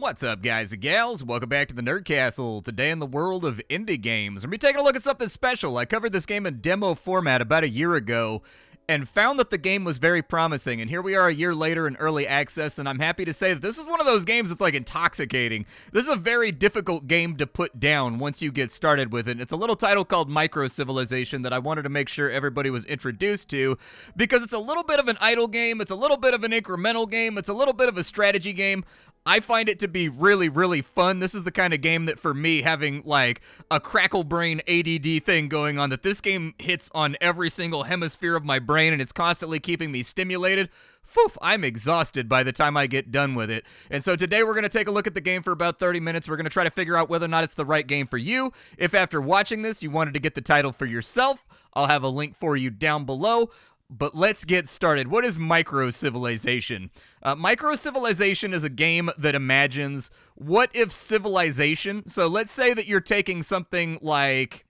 What's up, guys and gals? Welcome back to the Nerd Castle. Today in the world of indie games, we're going to be taking a look at something special. I covered this game in demo format about a year ago and found that the game was very promising, and here we are a year later in early access, and I'm happy to say that this is one of those games that's like intoxicating. This is a very difficult game to put down once you get started with it. It's a little title called Microcivilization that I wanted to make sure everybody was introduced to, because it's a little bit of an idle game, it's a little bit of an incremental game, it's a little bit of a strategy game. I find it to be really, really fun. This is the kind of game that, for me, having like a crackle brain ADD thing going on, that this game hits on every single hemisphere of my brain, and it's constantly keeping me stimulated. Poof, I'm exhausted by the time I get done with it. And so today we're going to take a look at the game for about 30 minutes. We're going to try to figure out whether or not it's the right game for you. If after watching this you wanted to get the title for yourself, I'll have a link for you down below. But let's get started. What is Microcivilization? Microcivilization is a game that imagines what if civilization, so let's say that you're taking something like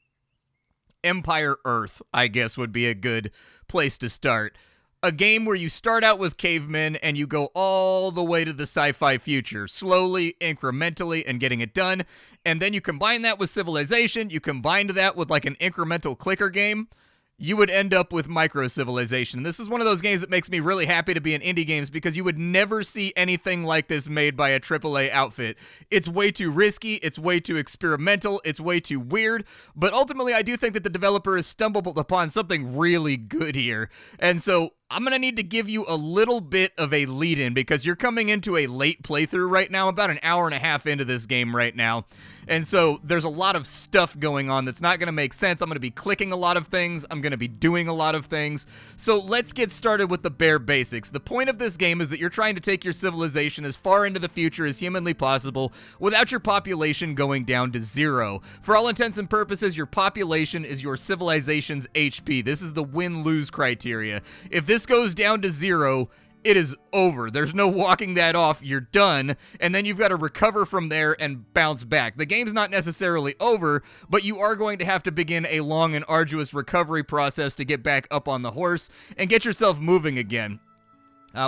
Empire Earth, I guess would be a good place to start. A game where you start out with cavemen and you go all the way to the sci-fi future, slowly, incrementally, and getting it done. And then you combine that with civilization, you combine that with like an incremental clicker game, you would end up with Microcivilization. This is one of those games that makes me really happy to be in indie games, because you would never see anything like this made by a AAA outfit. It's way too risky, it's way too experimental, it's way too weird, but ultimately I do think that the developer has stumbled upon something really good here. And so I'm going to need to give you a little bit of a lead-in, because you're coming into a late playthrough right now, about an hour and a half into this game right now. And so there's a lot of stuff going on that's not going to make sense. I'm going to be clicking a lot of things. I'm going to be doing a lot of things. So let's get started with the bare basics. The point of this game is that you're trying to take your civilization as far into the future as humanly possible without your population going down to zero. For all intents and purposes, your population is your civilization's HP. This is the win-lose criteria. If this goes down to zero, it is over. There's no walking that off. You're done. And then you've got to recover from there and bounce back. The game's not necessarily over, but you are going to have to begin a long and arduous recovery process to get back up on the horse and get yourself moving again.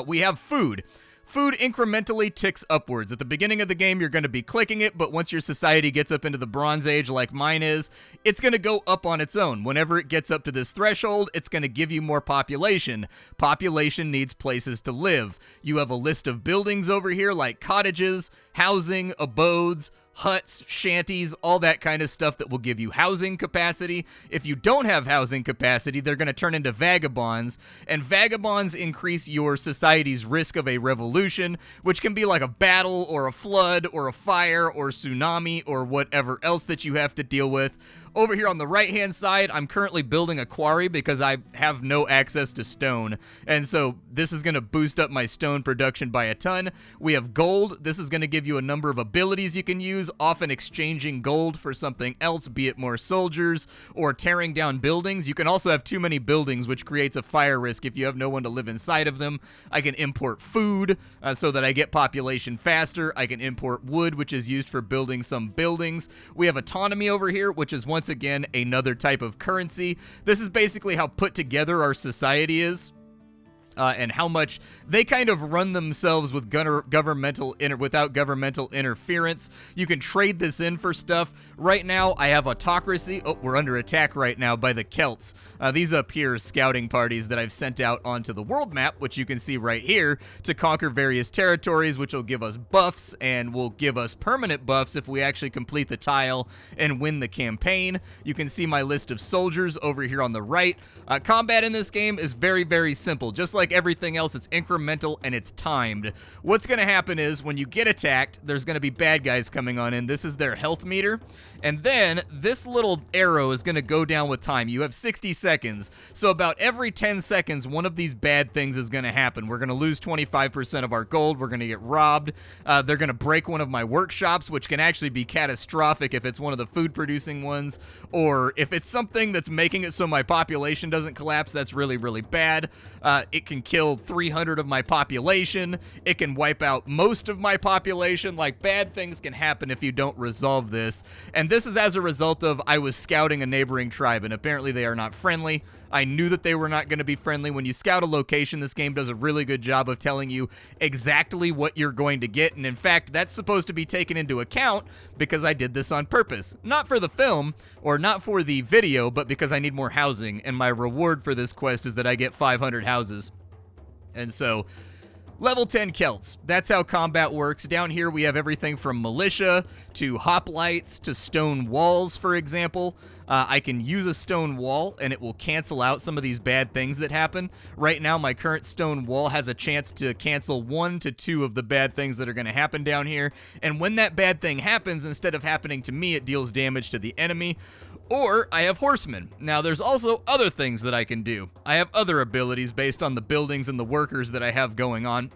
We have food. Food incrementally ticks upwards. At the beginning of the game, you're going to be clicking it, but once your society gets up into the Bronze Age like mine is, it's going to go up on its own. Whenever it gets up to this threshold, it's going to give you more population. Population needs places to live. You have a list of buildings over here like cottages, housing, abodes, huts, shanties, all that kind of stuff that will give you housing capacity. If you don't have housing capacity, they're going to turn into vagabonds, and vagabonds increase your society's risk of a revolution, which can be like a battle or a flood or a fire or tsunami or whatever else that you have to deal with. Over here on the right-hand side, I'm currently building a quarry because I have no access to stone, and so this is going to boost up my stone production by a ton. We have gold. This is going to give you a number of abilities you can use, often exchanging gold for something else, be it more soldiers or tearing down buildings. You can also have too many buildings, which creates a fire risk if you have no one to live inside of them. I can import food so that I get population faster. I can import wood, which is used for building some buildings. We have autonomy over here, which is once again another type of currency. This is basically how put together our society is. And how much they kind of run themselves with without governmental interference. You can trade this in for stuff. Right now, I have autocracy. Oh, we're under attack right now by the Celts. These up here are scouting parties that I've sent out onto the world map, which you can see right here, to conquer various territories, which will give us buffs and will give us permanent buffs if we actually complete the tile and win the campaign. You can see my list of soldiers over here on the right. Combat in this game is very, very simple. Just like everything else, it's incremental and it's timed. What's going to happen is when you get attacked, there's going to be bad guys coming on in. This is their health meter. And then this little arrow is going to go down with time. You have 60 seconds. So about every 10 seconds, one of these bad things is going to happen. We're going to lose 25% of our gold. We're going to get robbed. They're going to break one of my workshops, which can actually be catastrophic if it's one of the food producing ones, or if it's something that's making it so my population doesn't collapse. That's really, really bad. It can kill 300 of my population. It can wipe out most of my population. Like, bad things can happen if you don't resolve this. And this is as a result of I was scouting a neighboring tribe, and apparently they are not friendly. I knew that they were not going to be friendly. When you scout a location, this game does a really good job of telling you exactly what you're going to get, and in fact, that's supposed to be taken into account because I did this on purpose. Not for the film, or not for the video, but because I need more housing, and my reward for this quest is that I get 500 houses. And so, level 10 Celts. That's how combat works. Down here we have everything from militia to hoplites to stone walls, for example. I can use a stone wall and it will cancel out some of these bad things that happen. Right now my current stone wall has a chance to cancel 1 to 2 of the bad things that are going to happen down here. And when that bad thing happens, instead of happening to me, it deals damage to the enemy. Or I have horsemen. Now there's also other things that I can do. I have other abilities based on the buildings and the workers that I have going on.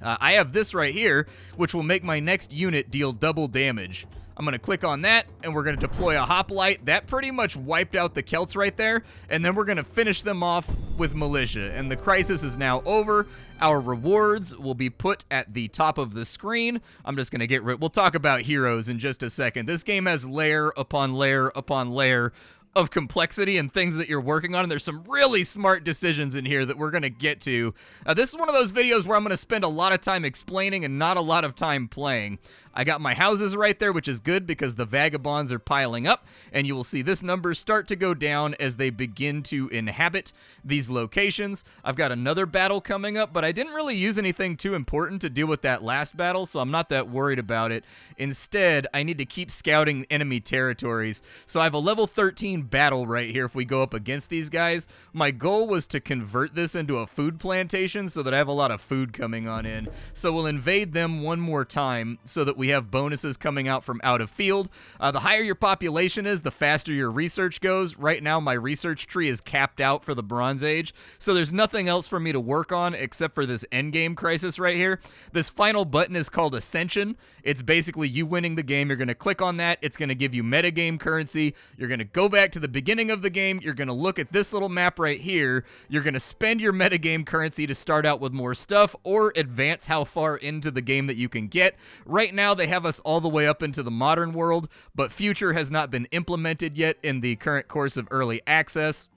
I have this right here, which will make my next unit deal double damage. I'm going to click on that, and we're going to deploy a hoplite. That pretty much wiped out the Celts right there, and then we're going to finish them off with militia. And the crisis is now over. Our rewards will be put at the top of the screen. I'm just going to get rid. We'll talk about heroes in just a second. This game has layer upon layer upon layer of complexity and things that you're working on, and there's some really smart decisions in here that we're going to get to. This is one of those videos where I'm going to spend a lot of time explaining and not a lot of time playing. I got my houses right there, which is good because the vagabonds are piling up, and you will see this number start to go down as they begin to inhabit these locations. I've got another battle coming up, but I didn't really use anything too important to deal with that last battle, so I'm not that worried about it. Instead, I need to keep scouting enemy territories. So I have a level 13 battle right here if we go up against these guys. My goal was to convert this into a food plantation so that I have a lot of food coming on in. So we'll invade them one more time so that we have bonuses coming out from out of field. The higher your population is, the faster your research goes. Right now, my research tree is capped out for the Bronze Age, so there's nothing else for me to work on except for this endgame crisis right here. This final button is called Ascension. It's basically you winning the game. You're going to click on that. It's going to give you metagame currency. You're going to go back to the beginning of the game. You're going to look at this little map right here. You're going to spend your metagame currency to start out with more stuff or advance how far into the game that you can get. Right now, they have us all the way up into the modern world, but future has not been implemented yet in the current course of early access.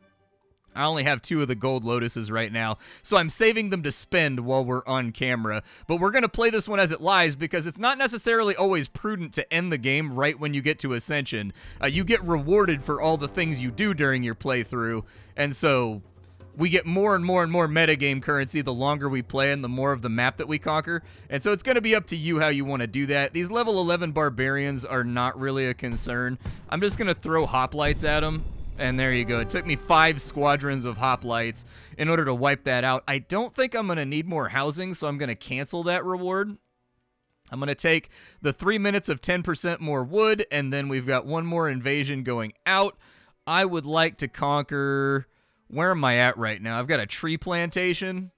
I only have 2 of the gold lotuses right now, so I'm saving them to spend while we're on camera. But we're going to play this one as it lies because it's not necessarily always prudent to end the game right when you get to Ascension. You get rewarded for all the things you do during your playthrough, and so we get more and more and more metagame currency the longer we play and the more of the map that we conquer. And so it's going to be up to you how you want to do that. These level 11 barbarians are not really a concern. I'm just going to throw hoplites at them. And there you go. It took me 5 squadrons of hoplites in order to wipe that out. I don't think I'm going to need more housing, so I'm going to cancel that reward. I'm going to take the 3 minutes of 10% more wood, and then we've got 1 more invasion going out. I would like to conquer... Where am I at right now? I've got a tree plantation.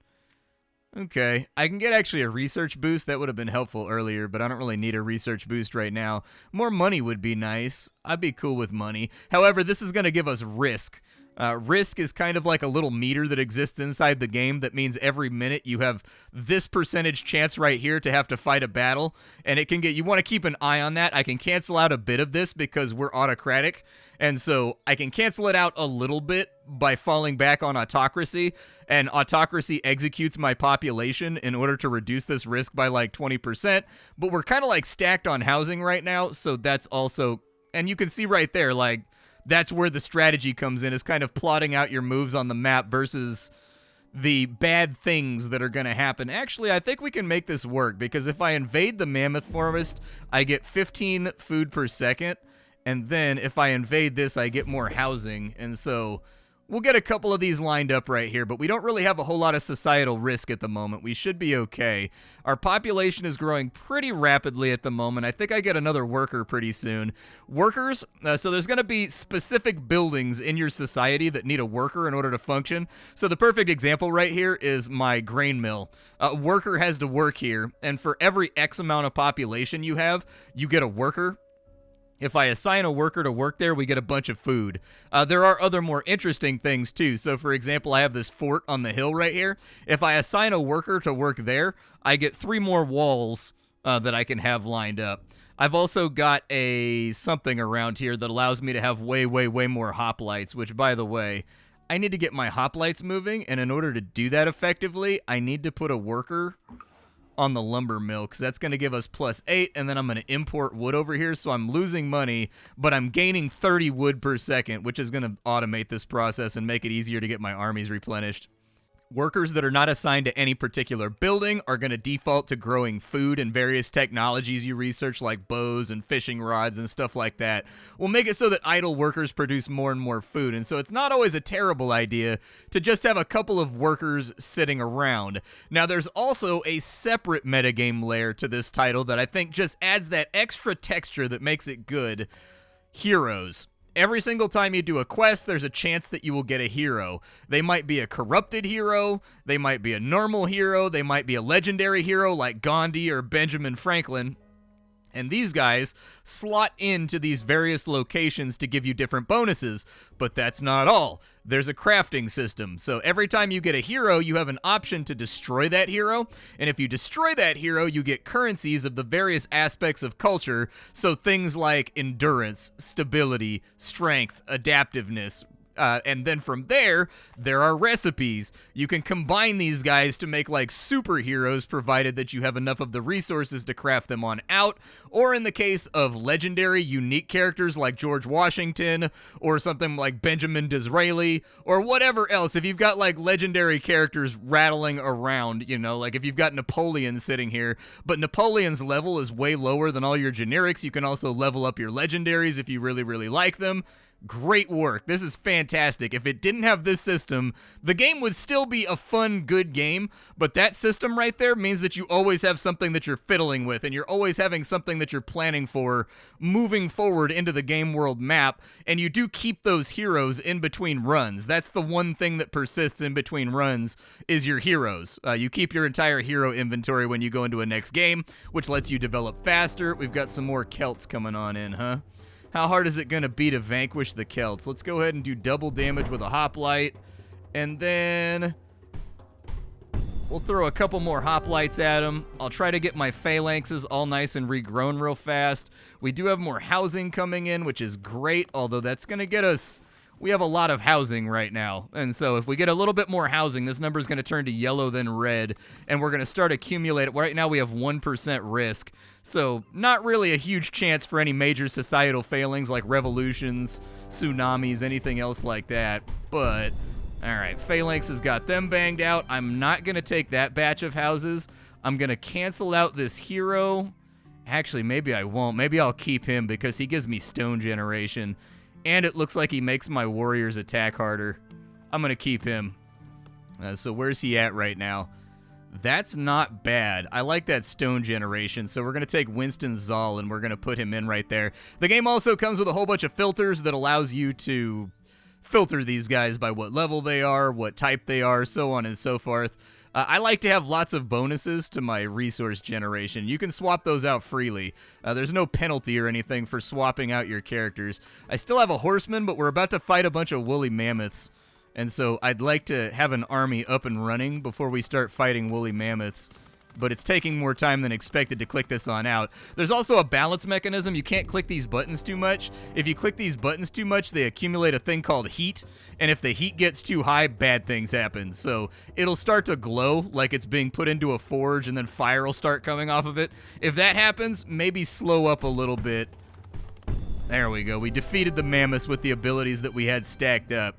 Okay, I can get actually a research boost. That would have been helpful earlier, but I don't really need a research boost right now. More money would be nice. I'd be cool with money. However, this is going to give us risk. Risk is kind of like a little meter that exists inside the game that means every minute you have this percentage chance right here to have to fight a battle, and it can get, you want to keep an eye on that. I can cancel out a bit of this because we're autocratic, and so I can cancel it out a little bit by falling back on autocracy, and autocracy executes my population in order to reduce this risk by like 20%, but we're kind of like stacked on housing right now, so that's also, and you can see right there, like, that's where the strategy comes in, is kind of plotting out your moves on the map versus the bad things that are going to happen. Actually, I think we can make this work, because if I invade the mammoth forest, I get 15 food per second, and then if I invade this, I get more housing, and so we'll get a couple of these lined up right here, but we don't really have a whole lot of societal risk at the moment. We should be okay. Our population is growing pretty rapidly at the moment. I think I get another worker pretty soon. Workers, so there's going to be specific buildings in your society that need a worker in order to function. So the perfect example right here is my grain mill. A worker has to work here, and for every X amount of population you have, you get a worker. If I assign a worker to work there, we get a bunch of food. There are other more interesting things too. So for example, I have this fort on the hill right here. If I assign a worker to work there, I get 3 more walls that I can have lined up. I've also got a something around here that allows me to have way more hoplites, which by the way, I need to get my hoplites moving, and in order to do that effectively, I need to put a worker on the lumber mill, because that's going to give us +8, and then I'm going to import wood over here, so I'm losing money, but I'm gaining 30 wood per second, which is going to automate this process and make it easier to get my armies replenished. Workers that are not assigned to any particular building are going to default to growing food and various technologies you research, like bows and fishing rods and stuff like that. We'll make it so that idle workers produce more and more food, and so it's not always a terrible idea to just have a couple of workers sitting around. Now, there's also a separate metagame layer to this title that I think just adds that extra texture that makes it good. Heroes. Every single time you do a quest, there's a chance that you will get a hero. They might be a corrupted hero, they might be a normal hero, they might be a legendary hero like Gandhi or Benjamin Franklin. And these guys slot into these various locations to give you different bonuses, but that's not all. There's a crafting system, so every time you get a hero, you have an option to destroy that hero, and if you destroy that hero, you get currencies of the various aspects of culture, so things like endurance, stability, strength, adaptiveness, and then from there are recipes. You can combine these guys to make like superheroes, provided that you have enough of the resources to craft them on out, or in the case of legendary, unique characters like George Washington, or something like Benjamin Disraeli, or whatever else. If you've got like legendary characters rattling around, you know, like if you've got Napoleon sitting here, but Napoleon's level is way lower than all your generics, you can also level up your legendaries if you really, really like them. Great work. This is fantastic. If it didn't have this system, the game would still be a fun, good game, but that system right there means that you always have something that you're fiddling with, and you're always having something that you're planning for moving forward into the game world map, and you do keep those heroes in between runs. That's the one thing that persists in between runs is your heroes. You keep your entire hero inventory when you go into a next game, which lets you develop faster. We've got some more Celts coming on in, huh? How hard is it going to be to vanquish the Celts? Let's go ahead and do double damage with a hoplite. And then we'll throw a couple more hoplites at them. I'll try to get my phalanxes all nice and regrown real fast. We do have more housing coming in, which is great, although that's going to get us... We have a lot of housing right now, and so if we get a little bit more housing, this number is going to turn to yellow then red, and we're going to start accumulating. Right now we have 1% risk, so not really a huge chance for any major societal failings like revolutions, tsunamis, anything else like that, but... Alright, Phalanx has got them banged out. I'm not going to take that batch of houses. I'm going to cancel out this hero. Actually, maybe I won't. Maybe I'll keep him because he gives me stone generation. And it looks like he makes my warriors attack harder. I'm going to keep him. So where's he at right now? That's not bad. I like that stone generation, so we're going to take Winston Zoll and we're going to put him in right there. The game also comes with a whole bunch of filters that allows you to filter these guys by what level they are, what type they are, so on and so forth. I like to have lots of bonuses to my resource generation. You can swap those out freely. There's no penalty or anything for swapping out your characters. I still have a horseman, but we're about to fight a bunch of woolly mammoths. And so I'd like to have an army up and running before we start fighting woolly mammoths. But it's taking more time than expected to click this on out. There's also a balance mechanism. You can't click these buttons too much. If you click these buttons too much, they accumulate a thing called heat, and if the heat gets too high, bad things happen. So it'll start to glow like it's being put into a forge, and then fire will start coming off of it. If that happens, maybe slow up a little bit. There we go. We defeated the mammoths with the abilities that we had stacked up.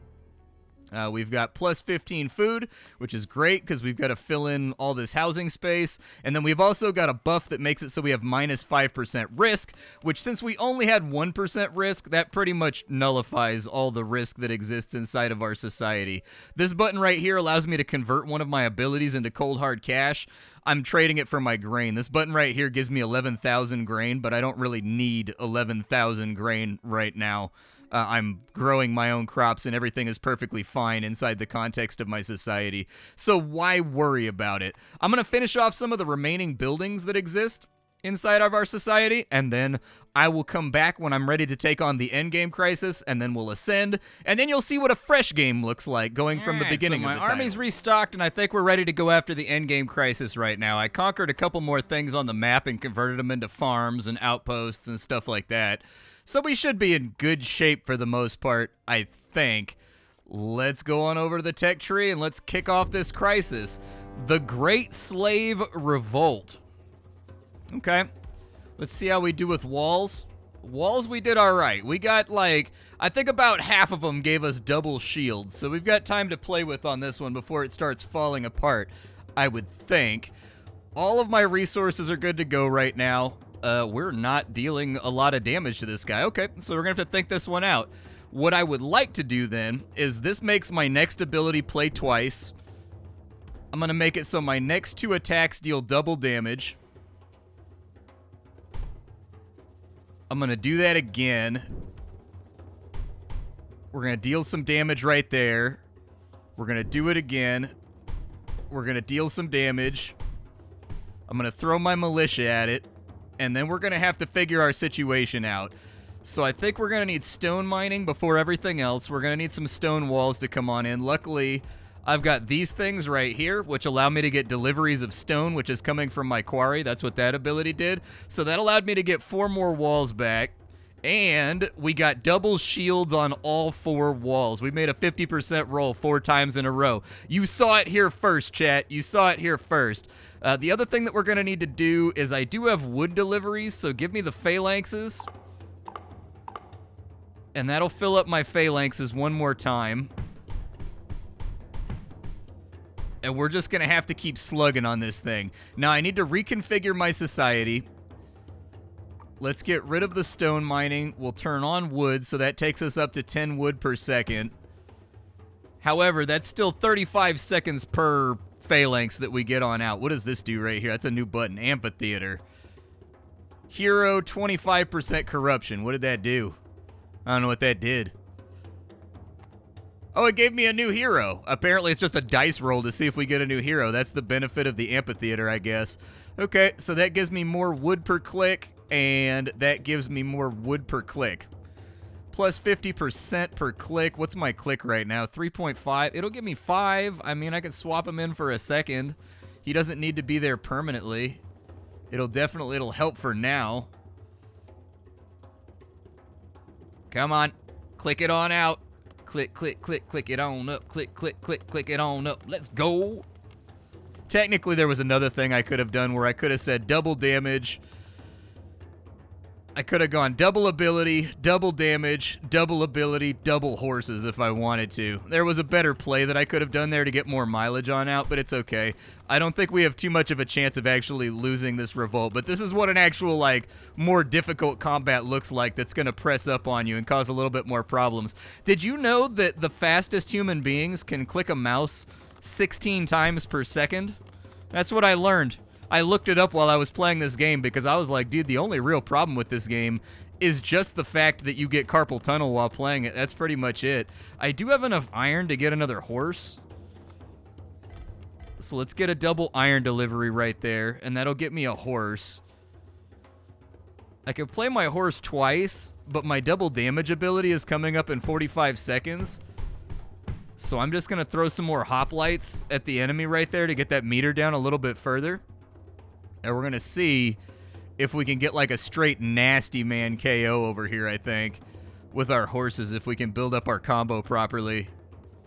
We've got plus 15 food, which is great because we've got to fill in all this housing space. And then we've also got a buff that makes it so we have minus 5% risk, which since we only had 1% risk, that pretty much nullifies all the risk that exists inside of our society. This button right here allows me to convert one of my abilities into cold hard cash. I'm trading it for my grain. This button right here gives me 11,000 grain, but I don't really need 11,000 grain right now. I'm growing my own crops and everything is perfectly fine inside the context of my society. So why worry about it? I'm going to finish off some of the remaining buildings that exist inside of our society, and then I will come back when I'm ready to take on the Endgame crisis, and then we'll ascend, and then you'll see what a fresh game looks like going from the beginning of the title. My army's restocked, and I think we're ready to go after the Endgame crisis right now. I conquered a couple more things on the map and converted them into farms and outposts and stuff like that. So we should be in good shape for the most part, I think. Let's go on over to the tech tree and let's kick off this crisis. The Great Slave Revolt. Okay. Let's see how we do with walls. Walls, we did all right. We got like, I think about half of them gave us double shields. So we've got time to play with on this one before it starts falling apart, I would think. All of my resources are good to go right now. We're not dealing a lot of damage to this guy. Okay, so we're going to have to think this one out. What I would like to do then is this makes my next ability play twice. I'm going to make it so my next 2 attacks deal double damage. I'm going to do that again. We're going to deal some damage right there. We're going to do it again. We're going to deal some damage. I'm going to throw my militia at it. And then we're going to have to figure our situation out. So I think we're going to need stone mining before everything else. We're going to need some stone walls to come on in. Luckily, I've got these things right here, which allow me to get deliveries of stone, which is coming from my quarry. That's what that ability did. So that allowed me to get 4 more walls back. And we got double shields on all 4 walls. We made a 50% roll 4 times in a row. You saw it here first, chat. You saw it here first. The other thing that we're going to need to do is I do have wood deliveries, so give me the phalanxes. And that'll fill up my phalanxes one more time. And we're just going to have to keep slugging on this thing. Now, I need to reconfigure my society. Let's get rid of the stone mining. We'll turn on wood, so that takes us up to 10 wood per second. However, that's still 35 seconds per phalanx that we get on out. What does this do right here? That's a new button. Amphitheater. Hero, 25% corruption. What did that do? I don't know what that did. Oh, it gave me a new hero. Apparently, it's just a dice roll to see if we get a new hero. That's the benefit of the amphitheater, I guess. Okay, so that gives me more wood per click, and that gives me more wood per click. Plus 50% per click. What's my click right now? 3.5. It'll give me 5. I mean, I can swap him in for a second. He doesn't need to be there permanently. It'll help for now. Come on. Click it on out. Click, click, click, click it on up. Click, click, click, click it on up. Let's go. Technically, there was another thing I could have done where I could have said double damage. I could have gone double ability, double damage, double ability, double horses if I wanted to. There was a better play that I could have done there to get more mileage on out, but it's okay. I don't think we have too much of a chance of actually losing this revolt, but this is what an actual, like, more difficult combat looks like that's going to press up on you and cause a little bit more problems. Did you know that the fastest human beings can click a mouse 16 times per second? That's what I learned. I looked it up while I was playing this game because I was like, dude, the only real problem with this game is just the fact that you get carpal tunnel while playing it. That's pretty much it. I do have enough iron to get another horse. So let's get a double iron delivery right there, and that'll get me a horse. I can play my horse twice, but my double damage ability is coming up in 45 seconds. So I'm just going to throw some more hoplites at the enemy right there to get that meter down a little bit further. And we're going to see if we can get like a straight nasty man KO over here, I think, with our horses, if we can build up our combo properly.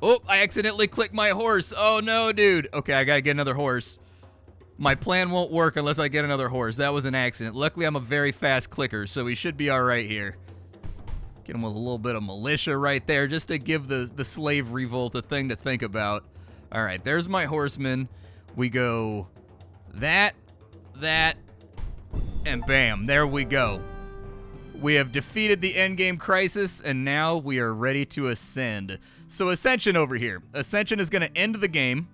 Oh, I accidentally clicked my horse. Oh, no, dude. Okay, I got to get another horse. My plan won't work unless I get another horse. That was an accident. Luckily, I'm a very fast clicker, so we should be all right here. Get him with a little bit of militia right there just to give the slave revolt a thing to think about. All right, there's my horseman. We go that, and bam, there we go. We have defeated the endgame crisis, and now we are ready to ascend. So Ascension over here. Ascension is going to end the game,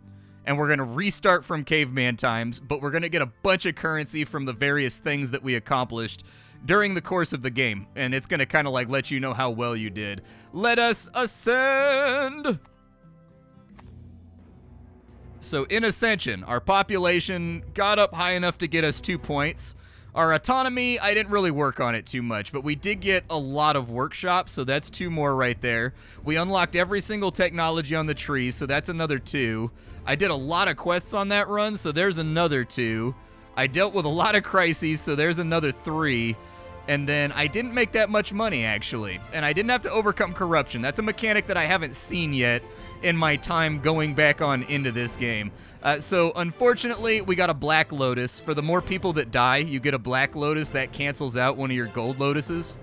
and we're going to restart from caveman times, but we're going to get a bunch of currency from the various things that we accomplished during the course of the game, and it's going to kind of like let you know how well you did. Let us ascend! So in Ascension, our population got up high enough to get us 2 points. Our autonomy, I didn't really work on it too much, but we did get a lot of workshops, so that's 2 more right there. We unlocked every single technology on the tree, so that's another 2. I did a lot of quests on that run, so there's another 2. I dealt with a lot of crises, so there's another 3. And then I didn't make that much money, actually. And I didn't have to overcome corruption. That's a mechanic that I haven't seen yet in my time going back on into this game. So, unfortunately, we got a Black Lotus. For the more people that die, you get a Black Lotus that cancels out one of your Gold Lotuses.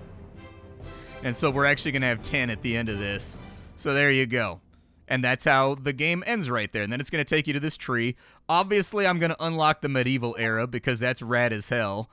And so we're actually going to have 10 at the end of this. So there you go. And that's how the game ends right there. And then it's going to take you to this tree. Obviously, I'm going to unlock the medieval era because that's rad as hell.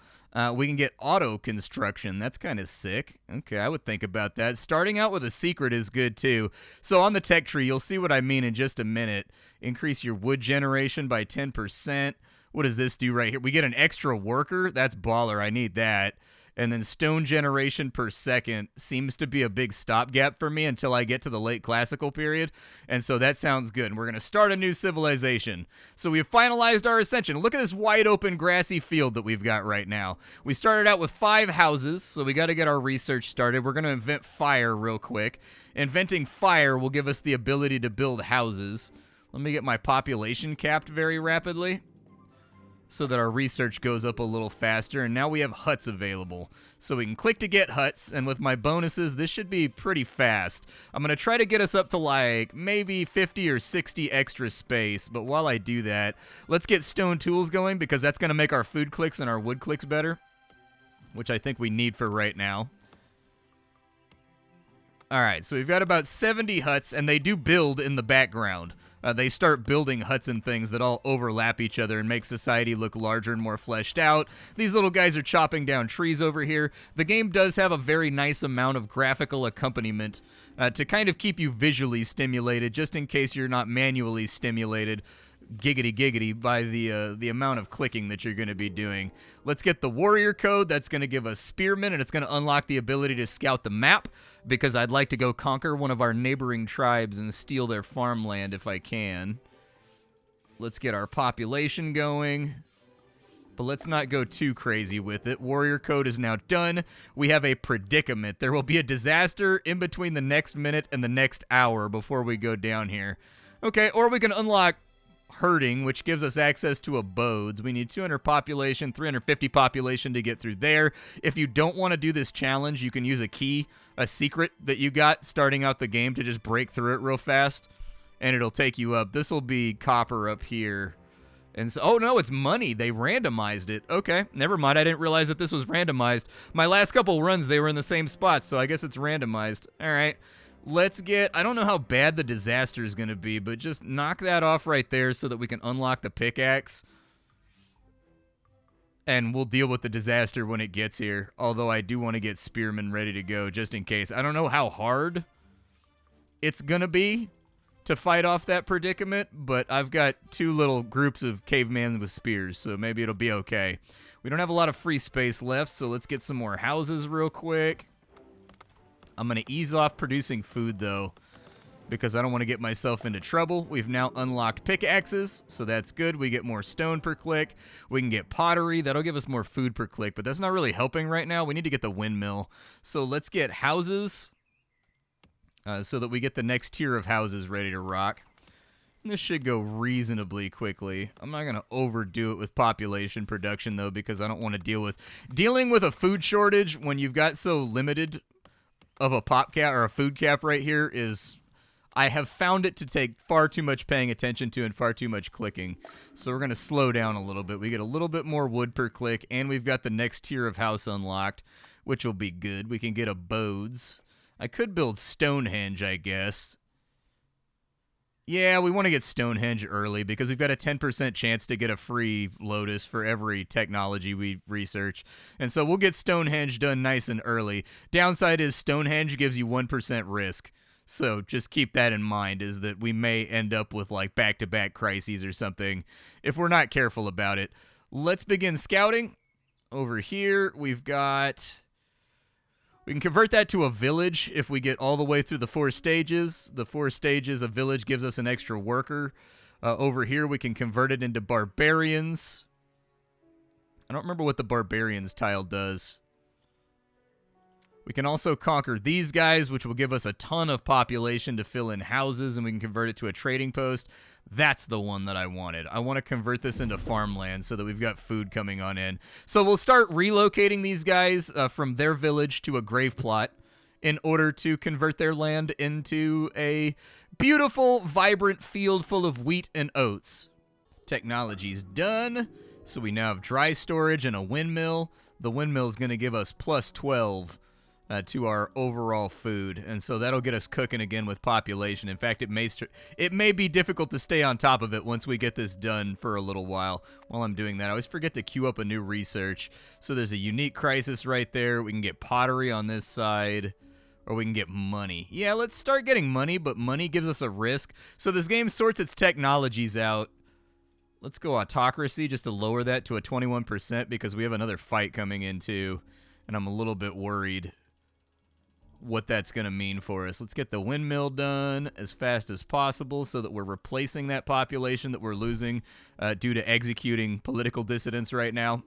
We can get auto construction. That's kind of sick. Okay, I would think about that. Starting out with a secret is good too. So on the tech tree, you'll see what I mean in just a minute. Increase your wood generation by 10%. What does this do right here? We get an extra worker. That's baller. I need that. And then stone generation per second seems to be a big stopgap for me until I get to the late classical period. And so that sounds good. And we're going to start a new civilization. So we've finalized our ascension. Look at this wide open grassy field that we've got right now. We started out with 5 houses, so we got to get our research started. We're going to invent fire real quick. Inventing fire will give us the ability to build houses. Let me get my population capped very rapidly, so that our research goes up a little faster, and now we have huts available. So we can click to get huts, and with my bonuses, this should be pretty fast. I'm going to try to get us up to like maybe 50 or 60 extra space, but while I do that, let's get stone tools going because that's going to make our food clicks and our wood clicks better, which I think we need for right now. All right, so we've got about 70 huts, and they do build in the background. They start building huts and things that all overlap each other and make society look larger and more fleshed out. These little guys are chopping down trees over here. The game does have a very nice amount of graphical accompaniment to kind of keep you visually stimulated, just in case you're not manually stimulated giggity by the amount of clicking that you're going to be doing. Let's get the warrior code. That's going to give us spearmen, and it's going to unlock the ability to scout the map, because I'd like to go conquer one of our neighboring tribes and steal their farmland if I can. Let's get our population going, but let's not go too crazy with it. Warrior code is now done. We have a predicament. There will be a disaster in between the next minute and the next hour before we go down here. Okay, or we can unlock herding, which gives us access to abodes. We need 200 population, 350 population to get through there. If you don't want to do this challenge, you can use a key, a secret that you got starting out the game to just break through it real fast, and it'll take you up. This will be copper up here. And so, oh no, it's money. They randomized it. Okay, never mind. I didn't realize that this was randomized. My last couple runs, they were in the same spot, so I guess it's randomized. All right. Let's get, I don't know how bad the disaster is going to be, but just knock that off right there so that we can unlock the pickaxe. And we'll deal with the disaster when it gets here. Although I do want to get spearmen ready to go just in case. I don't know how hard it's going to be to fight off that predicament, but I've got 2 little groups of cavemen with spears, so maybe it'll be okay. We don't have a lot of free space left, so let's get some more houses real quick. I'm going to ease off producing food, though, because I don't want to get myself into trouble. We've now unlocked pickaxes, so that's good. We get more stone per click. We can get pottery. That'll give us more food per click, but that's not really helping right now. We need to get the windmill. So let's get houses so that we get the next tier of houses ready to rock. And this should go reasonably quickly. I'm not going to overdo it with population production, though, because I don't want to dealing with a food shortage when you've got so limited of a pop cap or a food cap right here is, I have found it to take far too much paying attention to and far too much clicking. So we're going to slow down a little bit. We get a little bit more wood per click, and we've got the next tier of house unlocked, which will be good. We can get abodes. I could build Stonehenge, I guess. Yeah, we want to get Stonehenge early because we've got a 10% chance to get a free Lotus for every technology we research. And so we'll get Stonehenge done nice and early. Downside is Stonehenge gives you 1% risk. So just keep that in mind, is that we may end up with like back-to-back crises or something if we're not careful about it. Let's begin scouting. Over here, we've got... We can convert that to a village if we get all the way through the 4 stages. The 4 stages, a village gives us an extra worker. Over here, we can convert it into barbarians. I don't remember what the barbarians tile does. We can also conquer these guys, which will give us a ton of population to fill in houses, and we can convert it to a trading post. That's the one that I wanted. I want to convert this into farmland so that we've got food coming on in. So we'll start relocating these guys from their village to a grave plot in order to convert their land into a beautiful, vibrant field full of wheat and oats. Technology's done. So we now have dry storage and a windmill. The windmill is going to give us plus 12 to our overall food, and so that'll get us cooking again with population. In fact, it may be difficult to stay on top of it once we get this done for a little while. While I'm doing that, I always forget to queue up a new research. So there's a unique crisis right there. We can get pottery on this side, or we can get money. Yeah, let's start getting money, but money gives us a risk. So this game sorts its technologies out. Let's go autocracy just to lower that to a 21% because we have another fight coming in too, and I'm a little bit worried what that's going to mean for us. Let's get the windmill done as fast as possible so that we're replacing that population that we're losing due to executing political dissidents right now.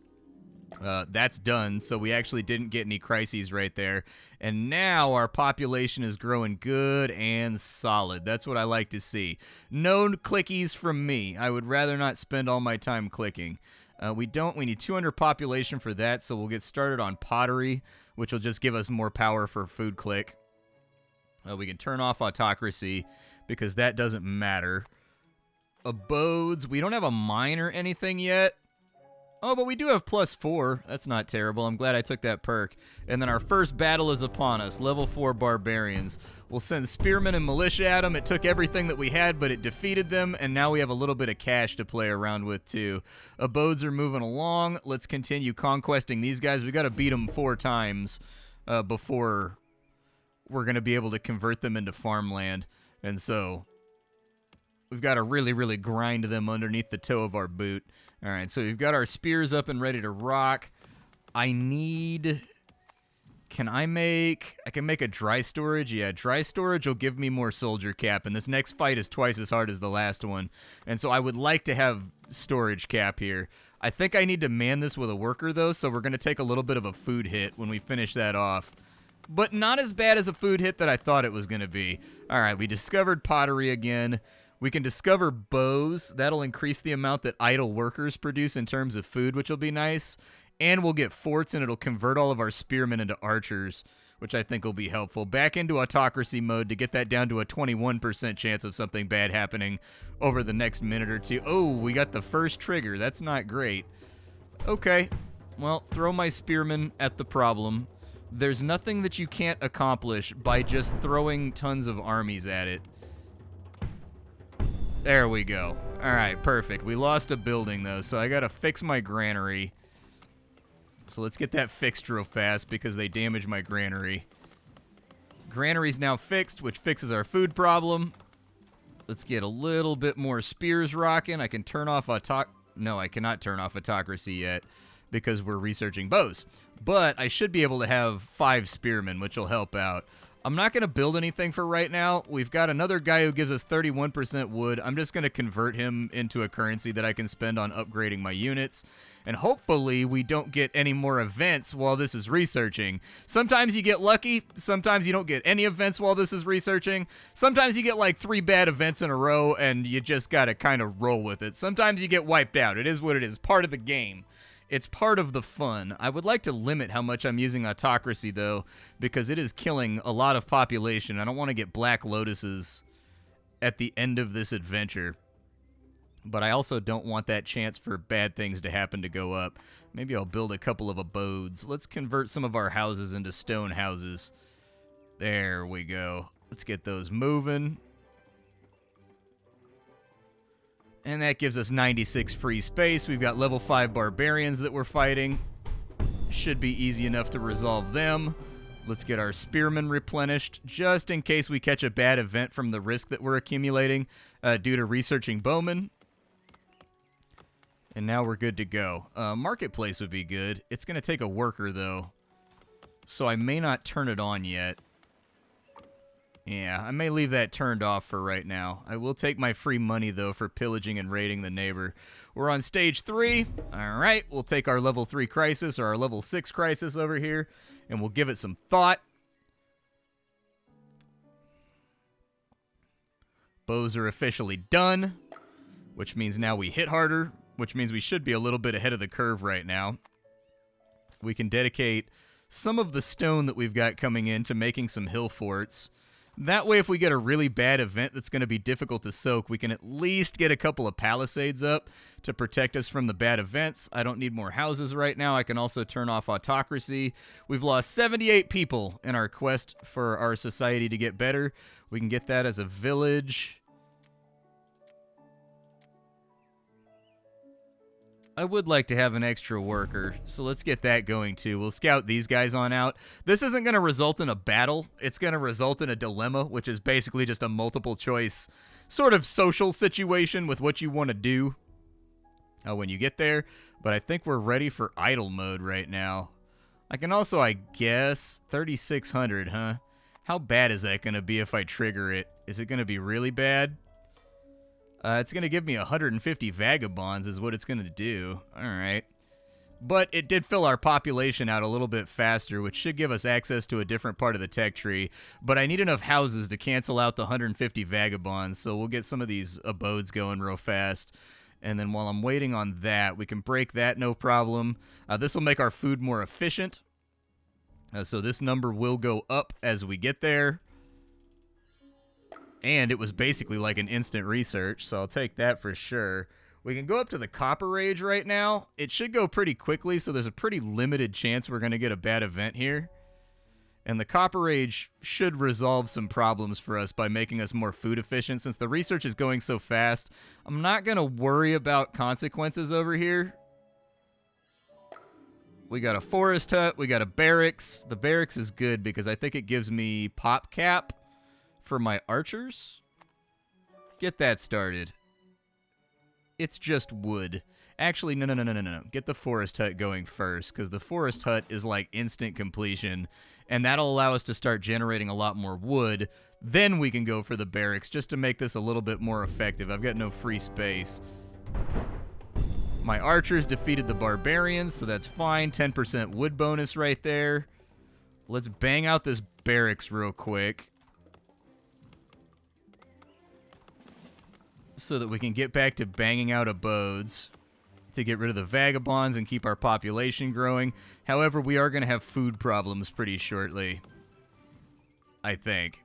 That's done, so we actually didn't get any crises right there. And now our population is growing good and solid. That's what I like to see. No clickies from me. I would rather not spend all my time clicking. We need 200 population for that, so we'll get started on pottery, which will just give us more power for food click. We can turn off autocracy because that doesn't matter. Abodes, we don't have a mine or anything yet. Oh, but we do have +4. That's not terrible. I'm glad I took that perk. And then our first battle is upon us. Level 4 barbarians. We'll send spearmen and militia at them. It took everything that we had, but it defeated them. And now we have a little bit of cash to play around with, too. Abodes are moving along. Let's continue conquesting these guys. We got to beat them 4 times before we're going to be able to convert them into farmland. And so we've got to really, really grind them underneath the toe of our boot. All right, so we've got our spears up and ready to rock. I can make a dry storage? Yeah, dry storage will give me more soldier cap, and this next fight is twice as hard as the last one. And so I would like to have storage cap here. I think I need to man this with a worker, though, so we're going to take a little bit of a food hit when we finish that off. But not as bad as a food hit that I thought it was going to be. All right, we discovered pottery again. We can discover bows. That'll increase the amount that idle workers produce in terms of food, which will be nice. And we'll get forts, and it'll convert all of our spearmen into archers, which I think will be helpful. Back into autocracy mode to get that down to a 21% chance of something bad happening over the next minute or two. Oh, we got the first trigger. That's not great. Okay. Well, throw my spearmen at the problem. There's nothing that you can't accomplish by just throwing tons of armies at it. There we go. All right, perfect. We lost a building, though, so I got to fix my granary. So let's get that fixed real fast because they damaged my granary. Granary's now fixed, which fixes our food problem. Let's get a little bit more spears rocking. I can turn off No, I cannot turn off autocracy yet because we're researching bows. But I should be able to have 5 spearmen, which will help out. I'm not going to build anything for right now. We've got another guy who gives us 31% wood. I'm just going to convert him into a currency that I can spend on upgrading my units. And hopefully we don't get any more events while this is researching. Sometimes you get lucky. Sometimes you don't get any events while this is researching. Sometimes you get like 3 bad events in a row and you just got to kind of roll with it. Sometimes you get wiped out. It is what it is. Part of the game. It's part of the fun. I would like to limit how much I'm using autocracy, though, because it is killing a lot of population. I don't want to get black lotuses at the end of this adventure. But I also don't want that chance for bad things to happen to go up. Maybe I'll build a couple of abodes. Let's convert some of our houses into stone houses. There we go. Let's get those moving. And that gives us 96 free space. We've got level 5 barbarians that we're fighting. Should be easy enough to resolve them. Let's get our spearmen replenished, just in case we catch a bad event from the risk that we're accumulating due to researching bowmen. And now we're good to go. Marketplace would be good. It's going to take a worker, though, so I may not turn it on yet. Yeah, I may leave that turned off for right now. I will take my free money, though, for pillaging and raiding the neighbor. We're on stage 3. All right, we'll take our level 3 crisis or our level 6 crisis over here, and we'll give it some thought. Bows are officially done. which means now we hit harder, which means we should be a little bit ahead of the curve right now. We can dedicate some of the stone that we've got coming in to making some hill forts. That way, if we get a really bad event that's going to be difficult to soak, we can at least get a couple of palisades up to protect us from the bad events. I don't need more houses right now. I can also turn off autocracy. We've lost 78 people in our quest for our society to get better. We can get that as a village. I would like to have an extra worker, so let's get that going too. We'll scout these guys on out. This isn't going to result in a battle. It's going to result in a dilemma, which is basically just a multiple choice sort of social situation with what you want to do when you get there. But I think we're ready for idle mode right now. I can also, I guess, 3,600, huh? How bad is that going to be if I trigger it? Is it going to be really bad? It's going to give me 150 vagabonds is what it's going to do. All right. But it did fill our population out a little bit faster, which should give us access to a different part of the tech tree. But I need enough houses to cancel out the 150 vagabonds, so we'll get some of these abodes going real fast. And then while I'm waiting on that, we can break that, no problem. This will make our food more efficient. So this number will go up as we get there. And it was basically like an instant research, so I'll take that for sure. We can go up to the Copper Age right now. It should go pretty quickly, so there's a pretty limited chance we're going to get a bad event here. And the Copper Age should resolve some problems for us by making us more food efficient. Since the research is going so fast, I'm not going to worry about consequences over here. We got a forest hut. We got a barracks. The barracks is good because I think it gives me pop cap for my archers. Get that started. It's just wood. Actually, no. Get the forest hut going first, because the forest hut is like instant completion, and that'll allow us to start generating a lot more wood. Then we can go for the barracks, just to make this a little bit more effective. I've got no free space. My archers defeated the barbarians, so that's fine. 10% wood bonus right there. Let's bang out this barracks real quick, so that we can get back to banging out abodes to get rid of the vagabonds and keep our population growing. However, we are going to have food problems pretty shortly, I think.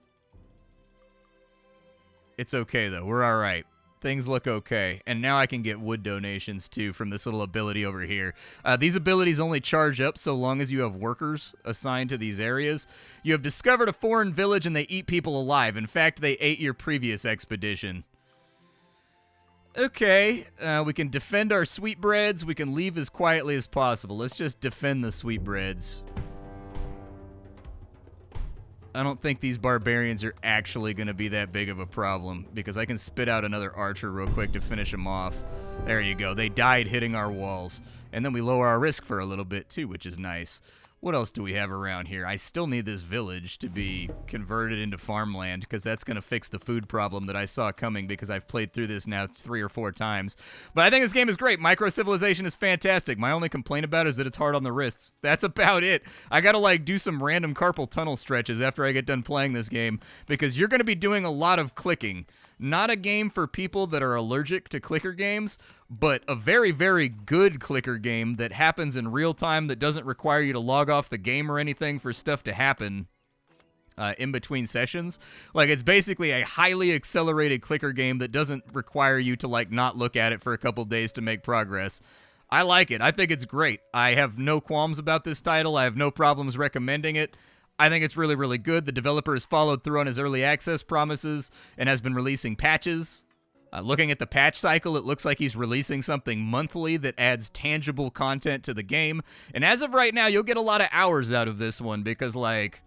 It's okay, though. We're all right. Things look okay. And now I can get wood donations, too, from this little ability over here. These abilities only charge up so long as you have workers assigned to these areas. You have discovered a foreign village and they eat people alive. In fact, they ate your previous expedition. Okay, we can defend our sweetbreads. We can leave as quietly as possible. Let's just defend the sweetbreads. I don't think these barbarians are actually going to be that big of a problem, because I can spit out another archer real quick to finish them off. There you go. They died hitting our walls. And then we lower our risk for a little bit, too, which is nice. What else do we have around here? I still need this village to be converted into farmland, because that's going to fix the food problem that I saw coming, because I've played through this now 3 or 4 times. But I think this game is great. Microcivilization is fantastic. My only complaint about it is that it's hard on the wrists. That's about it. I got to like do some random carpal tunnel stretches after I get done playing this game, because you're going to be doing a lot of clicking. Not a game for people that are allergic to clicker games, but a very, very good clicker game that happens in real time, that doesn't require you to log off the game or anything for stuff to happen in between sessions. Like, it's basically a highly accelerated clicker game that doesn't require you to like not look at it for a couple days to make progress. I like it. I think it's great. I have no qualms about this title. I have no problems recommending it. I think it's really, really good. The developer has followed through on his early access promises and has been releasing patches. Looking at the patch cycle, it looks like he's releasing something monthly that adds tangible content to the game. And as of right now, you'll get a lot of hours out of this one, because, like,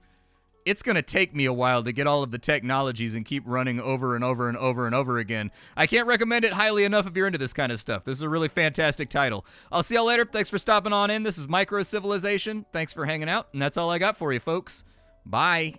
it's going to take me a while to get all of the technologies and keep running over and over and over and over again. I can't recommend it highly enough if you're into this kind of stuff. This is a really fantastic title. I'll see y'all later. Thanks for stopping on in. This is Microcivilization. Thanks for hanging out, and that's all I got for you, folks. Bye.